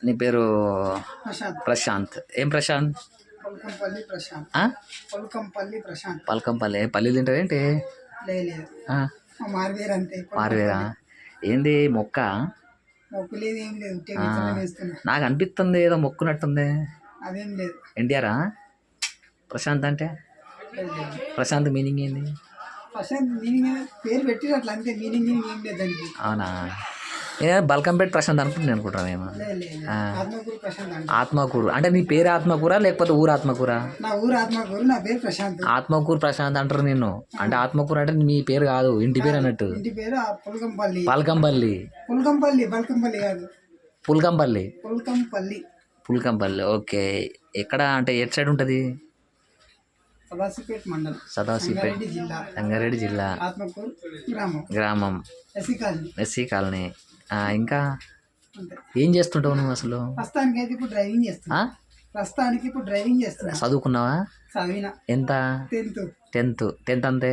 నీ పేరు ప్రశాంత్. ప్రశాంత్. ఏం ప్రశాంత్? పల్కంపల్లి ప్రశాంత్. పల్కంపల్లి ప్రశాంత్. పల్కంపల్లి పల్లీలు తింటావేంటి? లేదు మారువేరు అంతే. మారువేరా? ఏంది మొక్క? మొక్కు లేదు, ఏం లేదు. విత్తనం వేస్తున్నా. నాకు అనిపిస్తుంది ఏదో మొక్కునట్టుంది. అదేం లేదు. ఎన్టీఆరా ప్రశాంత్ అంటే? ప్రశాంత్ మీనింగ్ ఏంది? ప్రశాంత్ మీనింగ్ పేరు పెట్టినట్లు అంతే, మీనింగ్ ఏం లేదు దానికి. అవునా? ఏ బల్కంపేట ప్రశాంత్ అనుకుంటుంది అనుకుంటాను నేను. ఆత్మకూరు ప్రశాంత్. ఆత్మకూరు అంటే నీ పేరు ఆత్మకూరా లేకపోతే ఊరు ఆత్మకూరా? నా ఊరు ఆత్మకూరు, నా పేరు ప్రశాంత్. ఆత్మకూరు ప్రశాంత్ అంటారు నిన్ను. అంటే ఆత్మకూరు అంటే మీ పేరు కాదు, ఇంటి పేరు అన్నట్టు. ఇంటి పేరు పుల్కంపల్లి. పల్కంపల్లి. పుల్కంపల్లి, బల్కంపల్లి కాదు. పుల్కంపల్లి. పుల్కంపల్లి. పుల్కంపల్లి. ఓకే. ఎక్కడ అంటే ఎటు సైడ్ ఉంటుంది? సదాశివపేట మండలం, సదాశివపేట, జిల్లా, రంగారెడ్డి జిల్లా. ఆత్మకూరు గ్రామం. SC colony. ఇంకా ఏం చేస్తుంటావు నువ్వు అసలు? ప్రస్తుతానికి అయితే ఇప్పుడు డ్రైవింగ్ చేస్తున్నా. చదువుకున్నావా? చదివిన. ఎంత? 10th అంతే?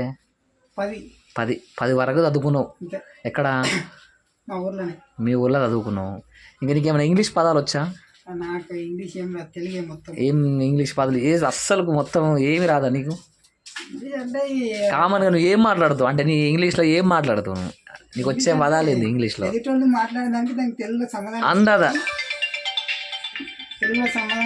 10 వరకు చదువుకున్నావు. ఎక్కడ? మా ఊర్లోనే. మీ ఊర్లో చదువుకున్నావు. ఇంకా నీకేమైనా ఇంగ్లీష్ పదాలు వచ్చా? నాకు ఇంగ్లీష్ ఏం రాదు, తెలుగే మొత్తం. ఏం ఇంగ్లీష్ పదాలు అస్సలు మొత్తం ఏమి రాదా నీకు? అంటే కామన్గా నువ్వు ఏం మాట్లాడుతావు? అంటే నీ ఇంగ్లీష్లో ఏం మాట్లాడుతావు నువ్వు? నీకు వచ్చే పదాలు ఏంది ఇంగ్లీష్లో? మాట్లాడడానికి దానికి తెలుగులో సమాధానం అందదా? తెలుగులో సమాధానం